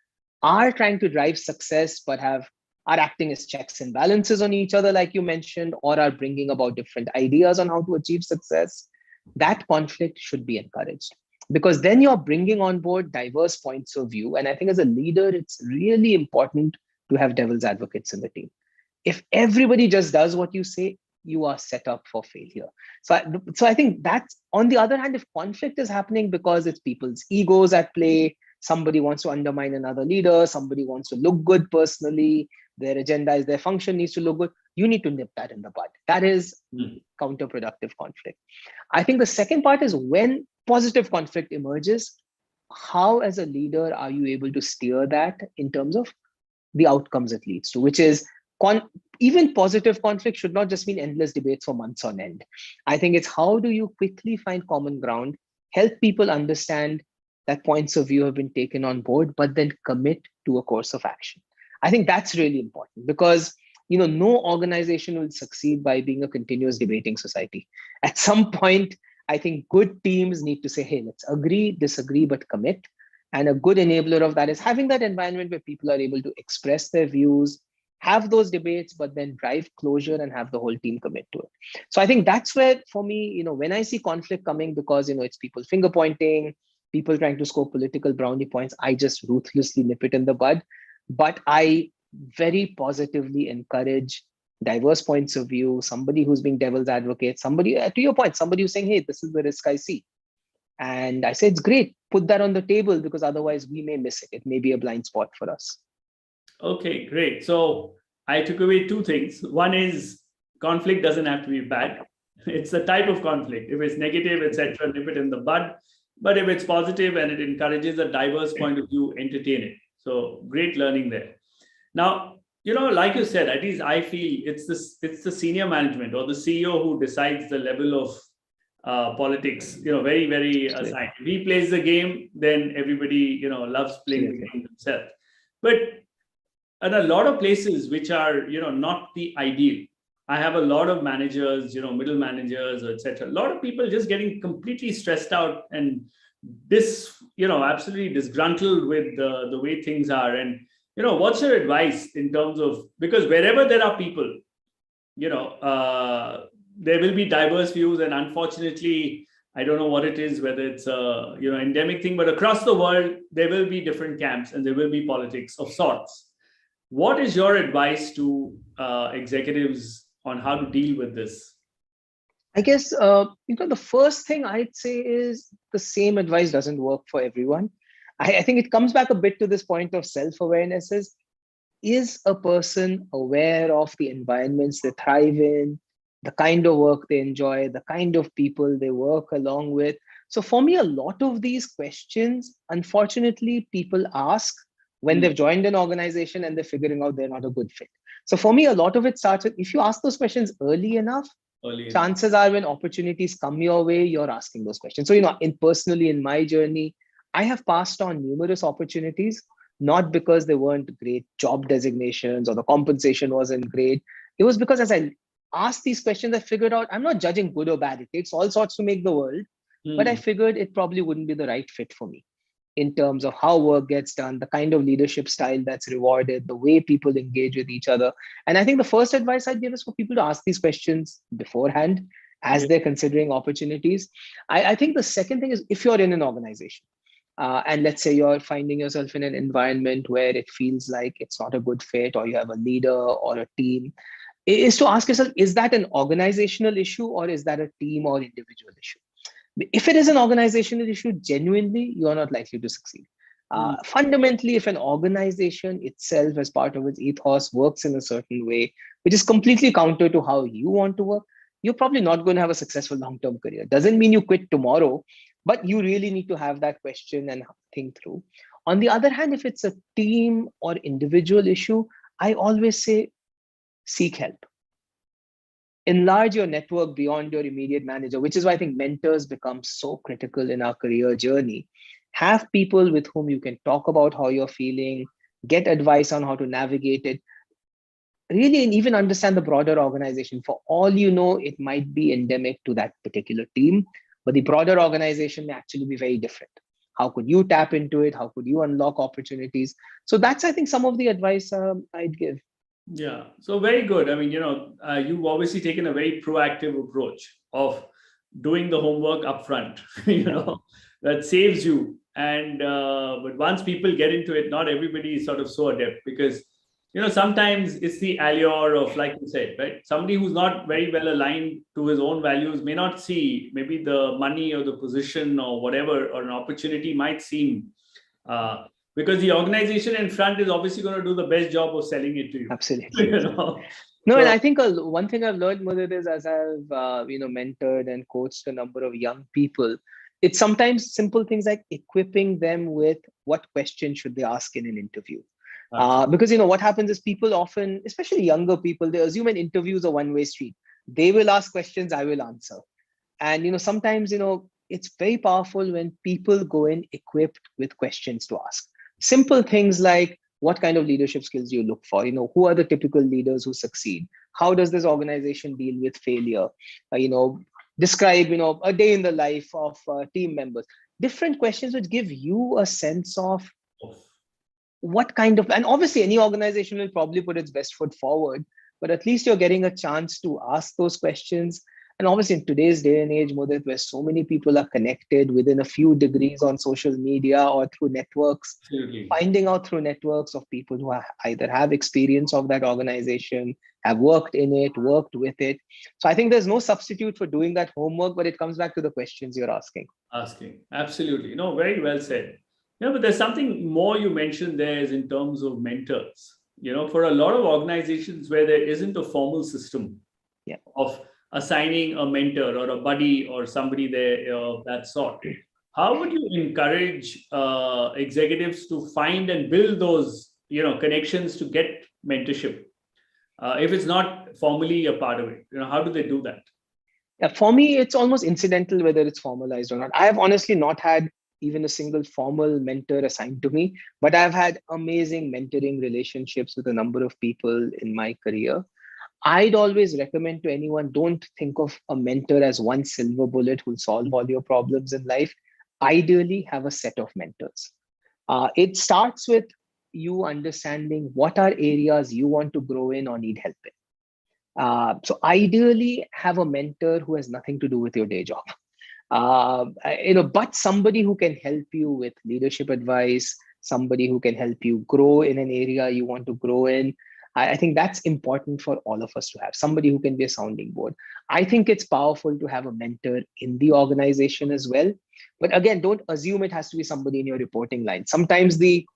are trying to drive success, but are acting as checks and balances on each other, like you mentioned, or are bringing about different ideas on how to achieve success, that conflict should be encouraged, because then you're bringing on board diverse points of view. And I think as a leader, it's really important to have devil's advocates in the team. If everybody just does what you say, you are set up for failure. So I think that's, on the other hand, if conflict is happening because it's people's egos at play, somebody wants to undermine another leader, somebody wants to look good personally, their agenda is their function needs to look good, you need to nip that in the bud. That is counterproductive conflict. I think the second part is, when positive conflict emerges, how as a leader are you able to steer that in terms of the outcomes it leads to, which is even positive conflict should not just mean endless debates for months on end. I think it's, how do you quickly find common ground, help people understand that points of view have been taken on board, but then commit to a course of action. I think that's really important, because no organization will succeed by being a continuous debating society. At some point, I think good teams need to say, hey, let's agree, disagree, but commit. And a good enabler of that is having that environment where people are able to express their views, have those debates, but then drive closure and have the whole team commit to it. So I think that's where, for me, when I see conflict coming, because, it's people finger pointing, people trying to score political brownie points, I just ruthlessly nip it in the bud. But I very positively encourage diverse points of view, somebody who's being devil's advocate, somebody, to your point, somebody who's saying, hey, this is the risk I see. And I say, it's great, put that on the table, because otherwise we may miss it. It may be a blind spot for us. Okay, great. So I took away 2 things. One is, conflict doesn't have to be bad. It's the type of conflict. If it's negative, etc., nip it in the bud. But if it's positive and it encourages a diverse point of view, entertain it. So great learning there. Now, like you said, at least I feel it's the senior management or the CEO who decides the level of politics, very, very assigned. If he plays the game, then everybody, loves playing the game themselves. But at a lot of places which are, not the ideal, I have a lot of managers, middle managers, etc. A lot of people just getting completely stressed out and absolutely disgruntled with the way things are. And, what's your advice in terms of, because wherever there are people, there will be diverse views, and unfortunately, I don't know what it is, whether it's a endemic thing, but across the world there will be different camps and there will be politics of sorts. What is your advice to executives on how to deal with this? I guess the first thing I'd say is the same advice doesn't work for everyone. I think it comes back a bit to this point of self-awareness. Is a person aware of the environments they thrive in, the kind of work they enjoy, the kind of people they work along with? So for me, a lot of these questions, unfortunately, people ask when they've joined an organization and they're figuring out they're not a good fit. So for me, a lot of it starts with, if you ask those questions early enough, chances are when opportunities come your way, you're asking those questions. So, personally in my journey, I have passed on numerous opportunities, not because they weren't great job designations or the compensation wasn't great. It was because as I asked these questions, I figured out I'm not judging good or bad. It takes all sorts to make the world, but I figured it probably wouldn't be the right fit for me in terms of how work gets done, the kind of leadership style that's rewarded, the way people engage with each other. And I think the first advice I'd give is for people to ask these questions beforehand as they're considering opportunities. I think the second thing is, if you're in an organization, and let's say you're finding yourself in an environment where it feels like it's not a good fit, or you have a leader or a team, is to ask yourself, is that an organizational issue or is that a team or individual issue? If it is an organizational issue, genuinely, you're not likely to succeed. Fundamentally, if an organization itself, as part of its ethos, works in a certain way, which is completely counter to how you want to work, you're probably not going to have a successful long-term career. Doesn't mean you quit tomorrow, but you really need to have that question and think through. On the other hand, if it's a team or individual issue, I always say, seek help. Enlarge your network beyond your immediate manager, which is why I think mentors become so critical in our career journey. Have people with whom you can talk about how you're feeling, get advice on how to navigate it, really, and even understand the broader organization. For all you know, it might be endemic to that particular team, but the broader organization may actually be very different. How could you tap into it? How could you unlock opportunities? So that's, I think, some of the advice I'd give. Yeah, so very good. I mean, you've obviously taken a very proactive approach of doing the homework upfront, that saves you. And but once people get into it, not everybody is sort of so adept, because sometimes it's the allure of, like you said, right? Somebody who's not very well aligned to his own values may not see maybe the money or the position or whatever, or an opportunity might seem, because the organization in front is obviously going to do the best job of selling it to you. Absolutely. No, So, and I think one thing I've learned, Mudit, is as I've mentored and coached a number of young people, it's sometimes simple things like equipping them with what questions should they ask in an interview. Because what happens is people often, especially younger people, they assume an interview is a one-way street. They will ask questions, I will answer. And sometimes it's very powerful when people go in equipped with questions to ask. Simple things like, what kind of leadership skills do you look for? Who are the typical leaders who succeed? How does this organization deal with failure? Describe a day in the life of team members. Different questions which give you a sense of what kind of, and obviously any organization will probably put its best foot forward, but at least you're getting a chance to ask those questions. And obviously in today's day and age, Mudit, where so many people are connected within a few degrees on social media or through networks, finding out through networks of people who either have experience of that organization, have worked in it, worked with it. So I think there's no substitute for doing that homework, but it comes back to the questions you're asking. Absolutely. Very well said. But there's something more you mentioned there, is in terms of mentors. For a lot of organizations where there isn't a formal system of assigning a mentor or a buddy or somebody there of that sort, how would you encourage executives to find and build those connections to get mentorship? If it's not formally a part of it, how do they do that? Yeah, for me, it's almost incidental whether it's formalized or not. I have honestly not had even a single formal mentor assigned to me, but I've had amazing mentoring relationships with a number of people in my career. I'd always recommend to anyone, don't think of a mentor as one silver bullet who'll solve all your problems in life. Ideally, have a set of mentors. It starts with you understanding what are areas you want to grow in or need help in. So ideally, have a mentor who has nothing to do with your day job. But somebody who can help you with leadership advice, somebody who can help you grow in an area you want to grow in. I think that's important for all of us to have somebody who can be a sounding board. I think it's powerful to have a mentor in the organization as well. But again, don't assume it has to be somebody in your reporting line. Sometimes the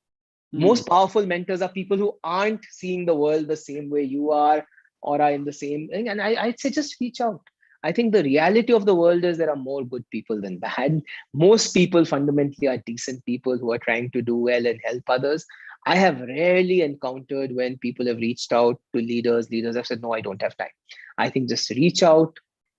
most powerful mentors are people who aren't seeing the world the same way you are or are in the same thing. And I'd say just reach out. I think the reality of the world is there are more good people than bad. Most people fundamentally are decent people who are trying to do well and help others. I have rarely encountered when people have reached out to leaders. Leaders have said, no, I don't have time. I think just reach out,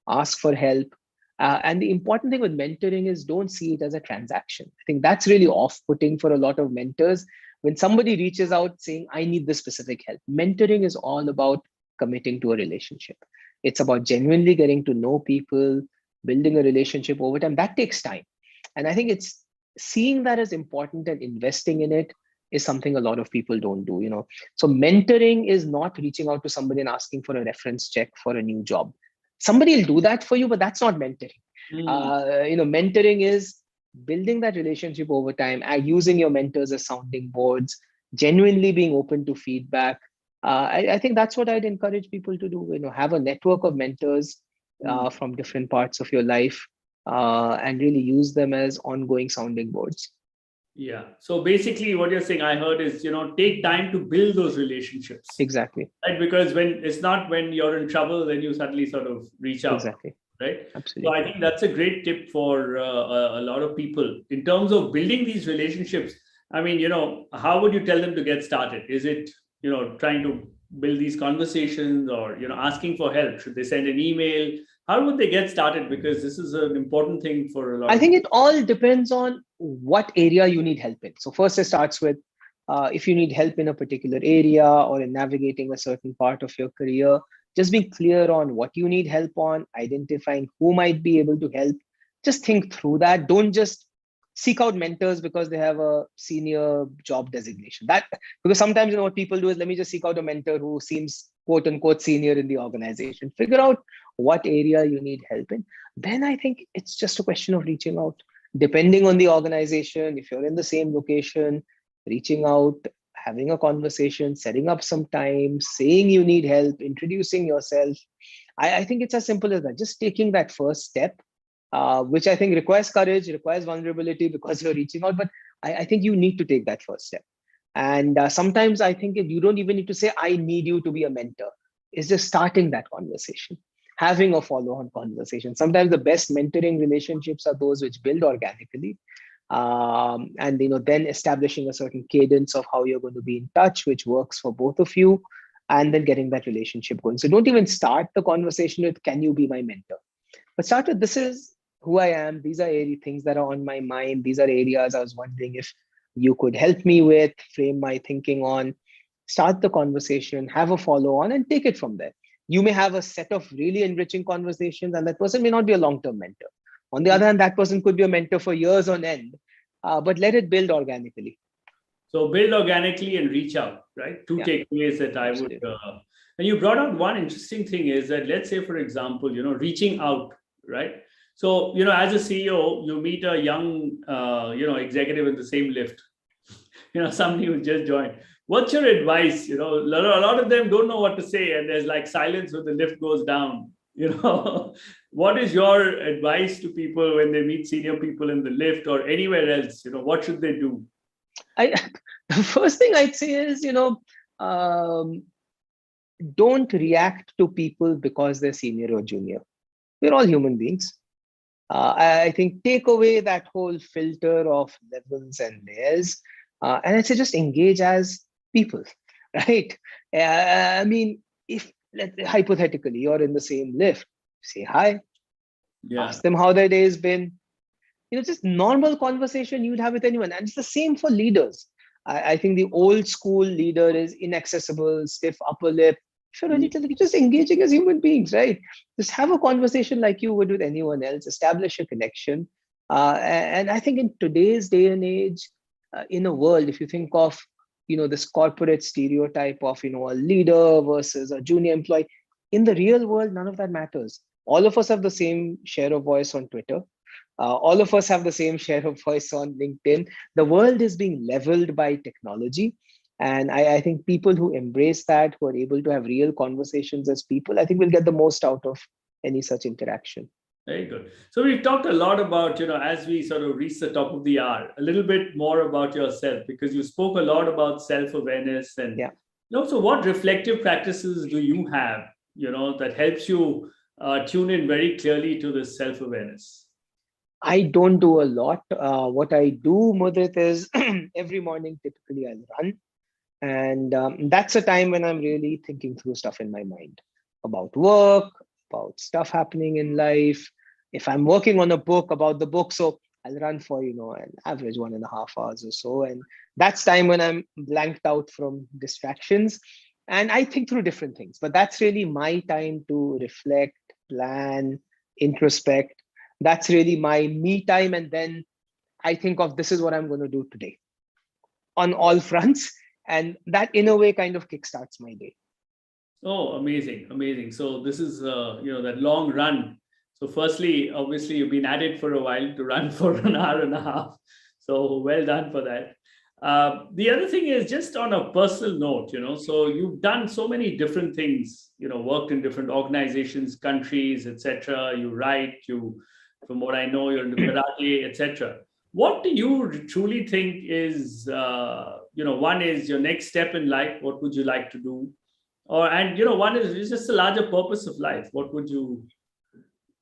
ask for help. And the important thing with mentoring is don't see it as a transaction. I think that's really off-putting for a lot of mentors. When somebody reaches out saying, I need this specific help, mentoring is all about committing to a relationship. It's about genuinely getting to know people, building a relationship over time. That takes time. And I think it's seeing that as important and investing in it is something a lot of people don't do. So mentoring is not reaching out to somebody and asking for a reference check for a new job. Somebody will do that for you, but that's not mentoring. Mentoring is building that relationship over time, using your mentors as sounding boards, genuinely being open to feedback. I think that's what I'd encourage people to do. Have a network of mentors from different parts of your life, and really use them as ongoing sounding boards. Yeah. So basically what you're saying, I heard is, take time to build those relationships. Exactly. Right. Because it's not when you're in trouble, then you suddenly sort of reach out. Exactly. Right. Absolutely. So I think that's a great tip for a lot of people in terms of building these relationships. I mean, how would you tell them to get started? Is it, trying to build these conversations or, asking for help? Should they send an email? How would they get started? Because this is an important thing for a lot I of think people. it all depends on what area you need help in. So first it starts with, if you need help in a particular area or in navigating a certain part of your career, just being clear on what you need help on, identifying who might be able to help. Just think through that. Don't just seek out mentors because they have a senior job designation. Because sometimes what people do is, let me just seek out a mentor who seems quote unquote senior in the organization. Figure out what area you need help in. Then I think it's just a question of reaching out. Depending on the organization, if you're in the same location, reaching out, having a conversation, setting up some time, saying you need help, introducing yourself. I think it's as simple as that. Just taking that first step, which I think requires courage, requires vulnerability because you're reaching out. But I think you need to take that first step. And sometimes I think you don't even need to say, I need you to be a mentor. It's just starting that conversation, having a follow-on conversation. Sometimes the best mentoring relationships are those which build organically. And then establishing a certain cadence of how you're going to be in touch, which works for both of you, and then getting that relationship going. So don't even start the conversation with, can you be my mentor? But start with, this is who I am. These are things that are on my mind. These are areas I was wondering if you could help me with, frame my thinking on. Start the conversation, have a follow-on, and take it from there. You may have a set of really enriching conversations, and that person may not be a long-term mentor. On the other hand, that person could be a mentor for years on end, but let it build organically. So build organically and reach out, right? Two Yeah, takeaways that I would. And you brought out one interesting thing is that, let's say, for example, reaching out, right? So, as a CEO, you meet a young, executive in the same lift, somebody who just joined. What's your advice? A lot of them don't know what to say, and there's like silence when the lift goes down. What is your advice to people when they meet senior people in the lift or anywhere else? What should they do? The first thing I'd say is, don't react to people because they're senior or junior. We're all human beings. I think take away that whole filter of levels and layers, and I'd say just engage as people. right? I mean, if hypothetically you're in the same lift, say hi, Yeah. ask them how their day has been. Just normal conversation you'd have with anyone. And it's the same for leaders. I think the old school leader is inaccessible, stiff upper lip. If you're really just engaging as human beings, right? Just have a conversation like you would with anyone else, establish a connection. And I think in today's day and age, in a world, if you think of, this corporate stereotype of, a leader versus a junior employee, in the real world, none of that matters. All of us have the same share of voice on Twitter. All of us have the same share of voice on LinkedIn. The world is being leveled by technology. And I think people who embrace that, who are able to have real conversations as people, I think will get the most out of any such interaction. Very good. So we've talked a lot about, as we sort of reach the top of the hour, a little bit more about yourself, because you spoke a lot about self-awareness and, yeah. So what reflective practices do you have, that helps you tune in very clearly to this self-awareness? I don't do a lot. What I do, Mudit, is every morning, typically I'll run. And that's a time when I'm really thinking through stuff in my mind about work, about stuff happening in life. If I'm working on a book, about the book. So I'll run for, an average 1.5 hours or so. And that's time when I'm blanked out from distractions. And I think through different things. But that's really my time to reflect, plan, introspect. That's really my me time. And then I think of this is what I'm going to do today on all fronts. And that in a way kind of kickstarts my day. Oh, amazing, amazing. So this is, that long run. So firstly, obviously, you've been at it for a while to run for 1.5 hours. So well done for that. The other thing is just on a personal note, so you've done so many different things, worked in different organizations, countries, etc. You write, from what I know, you're into karate, etc. What do you truly think is, one is your next step in life? What would you like to do? One is just the larger purpose of life. What would you,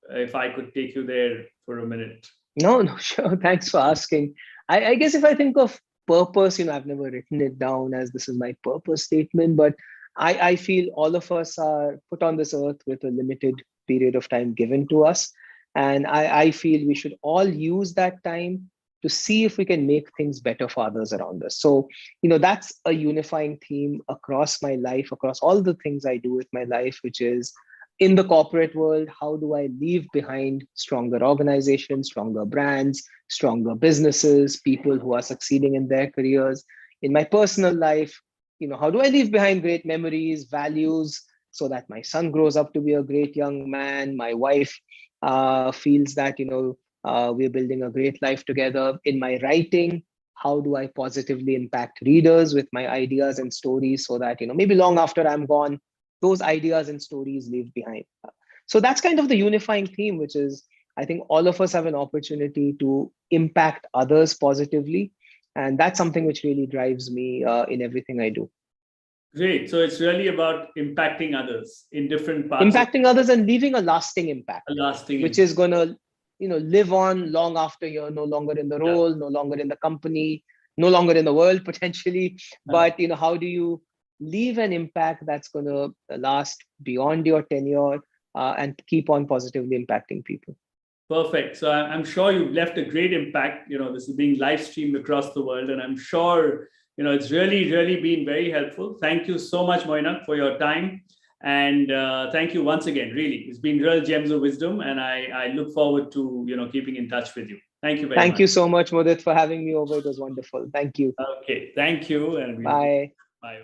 if I could take you there for a minute? No, sure. Thanks for asking. I guess if I think of purpose, I've never written it down as this is my purpose statement, but I feel all of us are put on this earth with a limited period of time given to us. And I feel we should all use that time to see if we can make things better for others around us. So, that's a unifying theme across my life, across all the things I do with my life, which is in the corporate world, how do I leave behind stronger organizations, stronger brands, stronger businesses, people who are succeeding in their careers? In my personal life, how do I leave behind great memories, values, so that my son grows up to be a great young man, my wife feels that, we're building a great life together. In my writing, how do I positively impact readers with my ideas and stories so that, maybe long after I'm gone, those ideas and stories leave behind. So that's kind of the unifying theme, which is, I think all of us have an opportunity to impact others positively. And that's something which really drives me in everything I do. Great. So it's really about impacting others in different parts. Impacting others and leaving a lasting impact, which is going to, live on long after you're no longer in the role, no longer in the company, no longer in the world potentially. But, how do you leave an impact that's going to last beyond your tenure and keep on positively impacting people? Perfect. So I'm sure you've left a great impact. This is being live streamed across the world, and I'm sure, it's really, really been very helpful. Thank you so much, Mainak, for your time. And thank you once again, really. It's been real gems of wisdom, and I look forward to, keeping in touch with you. Thank you very much. Thank you so much, Mudit, for having me over. It was wonderful. Thank you. Okay. Thank you. And bye. Bye.